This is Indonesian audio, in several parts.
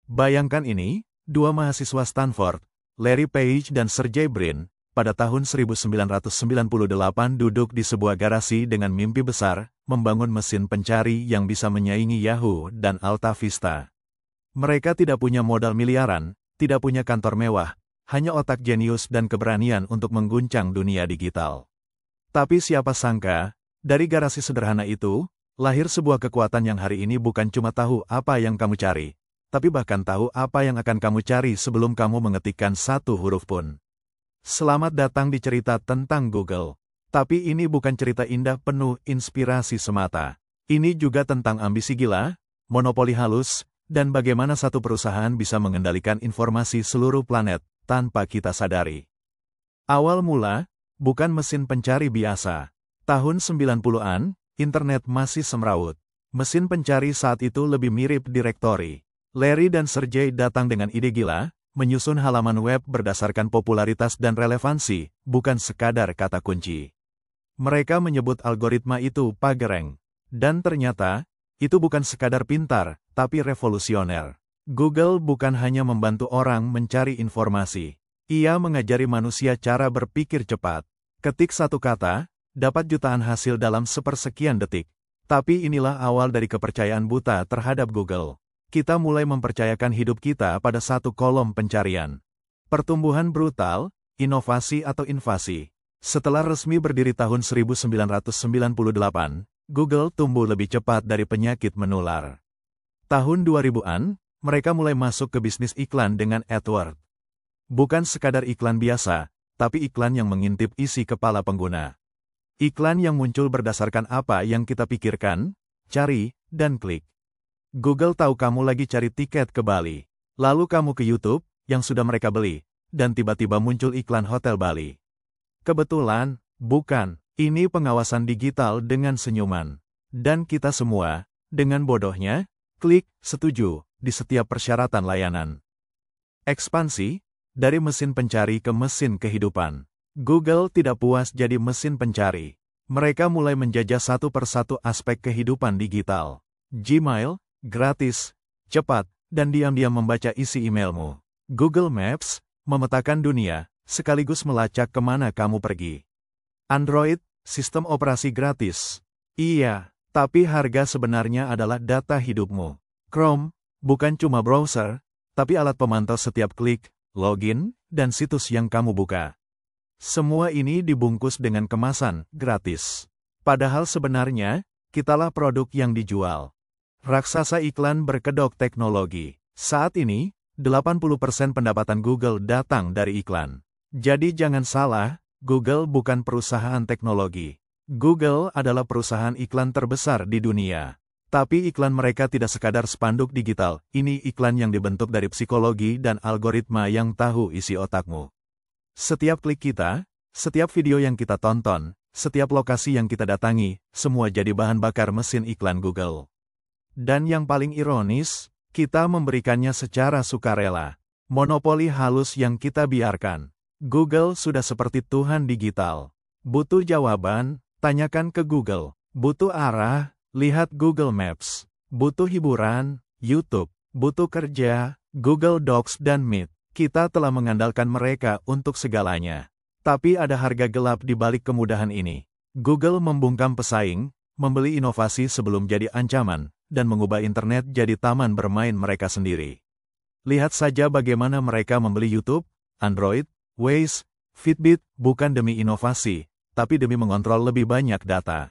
Bayangkan ini, dua mahasiswa Stanford, Larry Page dan Sergey Brin, pada tahun 1998 duduk di sebuah garasi dengan mimpi besar, membangun mesin pencari yang bisa menyaingi Yahoo dan Alta Vista. Mereka tidak punya modal miliaran, tidak punya kantor mewah, hanya otak jenius dan keberanian untuk mengguncang dunia digital. Tapi siapa sangka, dari garasi sederhana itu, lahir sebuah kekuatan yang hari ini bukan cuma tahu apa yang kamu cari, tapi bahkan tahu apa yang akan kamu cari sebelum kamu mengetikkan satu huruf pun. Selamat datang di cerita tentang Google. Tapi ini bukan cerita indah penuh inspirasi semata. Ini juga tentang ambisi gila, monopoli halus, dan bagaimana satu perusahaan bisa mengendalikan informasi seluruh planet tanpa kita sadari. Awal mula, bukan mesin pencari biasa. Tahun 90-an, internet masih semrawut. Mesin pencari saat itu lebih mirip direktori. Larry dan Sergey datang dengan ide gila, menyusun halaman web berdasarkan popularitas dan relevansi, bukan sekadar kata kunci. Mereka menyebut algoritma itu PageRank. Dan ternyata, itu bukan sekadar pintar, tapi revolusioner. Google bukan hanya membantu orang mencari informasi. Ia mengajari manusia cara berpikir cepat. Ketik satu kata, dapat jutaan hasil dalam sepersekian detik. Tapi inilah awal dari kepercayaan buta terhadap Google. Kita mulai mempercayakan hidup kita pada satu kolom pencarian. Pertumbuhan brutal, inovasi atau invasi. Setelah resmi berdiri tahun 1998, Google tumbuh lebih cepat dari penyakit menular. Tahun 2000-an, mereka mulai masuk ke bisnis iklan dengan AdWords. Bukan sekadar iklan biasa, tapi iklan yang mengintip isi kepala pengguna. Iklan yang muncul berdasarkan apa yang kita pikirkan, cari, dan klik. Google tahu kamu lagi cari tiket ke Bali. Lalu kamu ke YouTube, yang sudah mereka beli, dan tiba-tiba muncul iklan Hotel Bali. Kebetulan, bukan. Ini pengawasan digital dengan senyuman. Dan kita semua, dengan bodohnya, klik setuju di setiap persyaratan layanan. Ekspansi, dari mesin pencari ke mesin kehidupan. Google tidak puas jadi mesin pencari. Mereka mulai menjajah satu persatu aspek kehidupan digital. Gmail, gratis, cepat, dan diam-diam membaca isi emailmu. Google Maps, memetakan dunia, sekaligus melacak kemana kamu pergi. Android, sistem operasi gratis. Iya, tapi harga sebenarnya adalah data hidupmu. Chrome, bukan cuma browser, tapi alat pemantau setiap klik, login, dan situs yang kamu buka. Semua ini dibungkus dengan kemasan gratis. Padahal sebenarnya, kitalah produk yang dijual. Raksasa iklan berkedok teknologi. Saat ini, 80% pendapatan Google datang dari iklan. Jadi jangan salah, Google bukan perusahaan teknologi. Google adalah perusahaan iklan terbesar di dunia. Tapi iklan mereka tidak sekadar spanduk digital, ini iklan yang dibentuk dari psikologi dan algoritma yang tahu isi otakmu. Setiap klik kita, setiap video yang kita tonton, setiap lokasi yang kita datangi, semua jadi bahan bakar mesin iklan Google. Dan yang paling ironis, kita memberikannya secara sukarela. Monopoli halus yang kita biarkan. Google sudah seperti Tuhan digital. Butuh jawaban, tanyakan ke Google. Butuh arah, lihat Google Maps. Butuh hiburan, YouTube. Butuh kerja, Google Docs dan Meet. Kita telah mengandalkan mereka untuk segalanya. Tapi ada harga gelap di balik kemudahan ini. Google membungkam pesaing, membeli inovasi sebelum jadi ancaman, dan mengubah internet jadi taman bermain mereka sendiri. Lihat saja bagaimana mereka membeli YouTube, Android, Waze, Fitbit, bukan demi inovasi, tapi demi mengontrol lebih banyak data.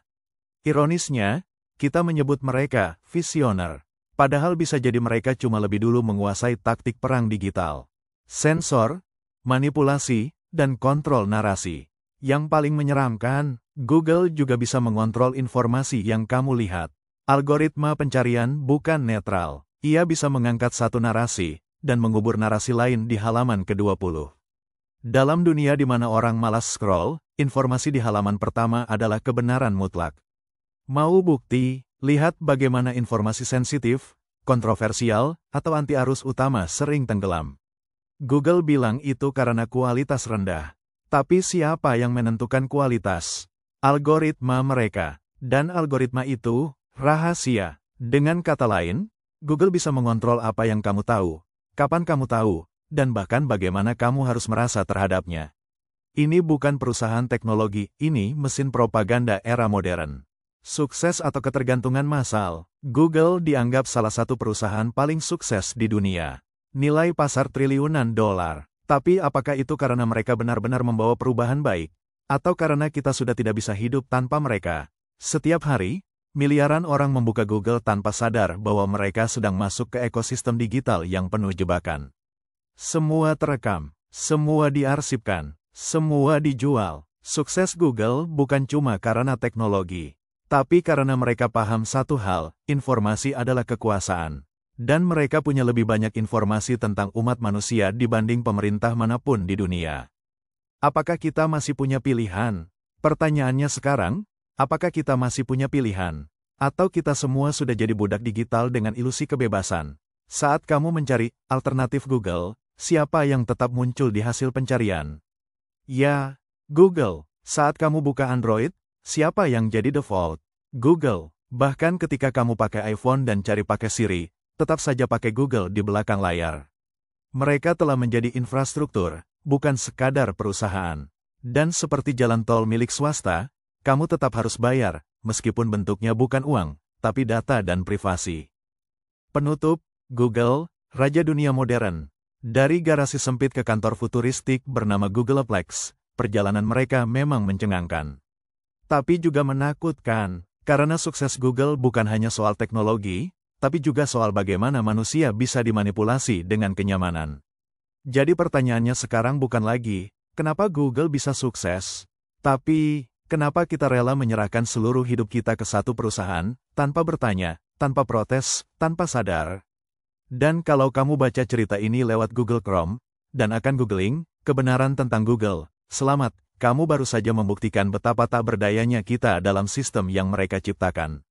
Ironisnya, kita menyebut mereka visioner. Padahal bisa jadi mereka cuma lebih dulu menguasai taktik perang digital. Sensor, manipulasi, dan kontrol narasi. Yang paling menyeramkan, Google juga bisa mengontrol informasi yang kamu lihat. Algoritma pencarian bukan netral. Ia bisa mengangkat satu narasi, dan mengubur narasi lain di halaman ke-20. Dalam dunia di mana orang malas scroll, informasi di halaman pertama adalah kebenaran mutlak. Mau bukti? Lihat bagaimana informasi sensitif, kontroversial, atau anti arus utama sering tenggelam. Google bilang itu karena kualitas rendah. Tapi siapa yang menentukan kualitas? Algoritma mereka. Dan algoritma itu rahasia. Dengan kata lain, Google bisa mengontrol apa yang kamu tahu, kapan kamu tahu, dan bahkan bagaimana kamu harus merasa terhadapnya. Ini bukan perusahaan teknologi, ini mesin propaganda era modern. Sukses atau ketergantungan massal, Google dianggap salah satu perusahaan paling sukses di dunia. Nilai pasar triliunan dolar. Tapi apakah itu karena mereka benar-benar membawa perubahan baik? Atau karena kita sudah tidak bisa hidup tanpa mereka? Setiap hari, miliaran orang membuka Google tanpa sadar bahwa mereka sedang masuk ke ekosistem digital yang penuh jebakan. Semua terekam, semua diarsipkan, semua dijual. Sukses Google bukan cuma karena teknologi, tapi karena mereka paham satu hal, informasi adalah kekuasaan. Dan mereka punya lebih banyak informasi tentang umat manusia dibanding pemerintah manapun di dunia. Apakah kita masih punya pilihan? Pertanyaannya sekarang, apakah kita masih punya pilihan? Atau kita semua sudah jadi budak digital dengan ilusi kebebasan? Saat kamu mencari alternatif Google, siapa yang tetap muncul di hasil pencarian? Ya, Google. Saat kamu buka Android, siapa yang jadi default? Google. Bahkan ketika kamu pakai iPhone dan cari pakai Siri, tetap saja pakai Google di belakang layar. Mereka telah menjadi infrastruktur, bukan sekadar perusahaan. Dan seperti jalan tol milik swasta, kamu tetap harus bayar, meskipun bentuknya bukan uang, tapi data dan privasi. Penutup, Google, Raja Dunia Modern. Dari garasi sempit ke kantor futuristik bernama Googleplex, perjalanan mereka memang mencengangkan. Tapi juga menakutkan, karena sukses Google bukan hanya soal teknologi, tapi juga soal bagaimana manusia bisa dimanipulasi dengan kenyamanan. Jadi pertanyaannya sekarang bukan lagi, kenapa Google bisa sukses? Tapi, kenapa kita rela menyerahkan seluruh hidup kita ke satu perusahaan, tanpa bertanya, tanpa protes, tanpa sadar? Dan kalau kamu baca cerita ini lewat Google Chrome, dan akan googling, kebenaran tentang Google, selamat, kamu baru saja membuktikan betapa tak berdayanya kita dalam sistem yang mereka ciptakan.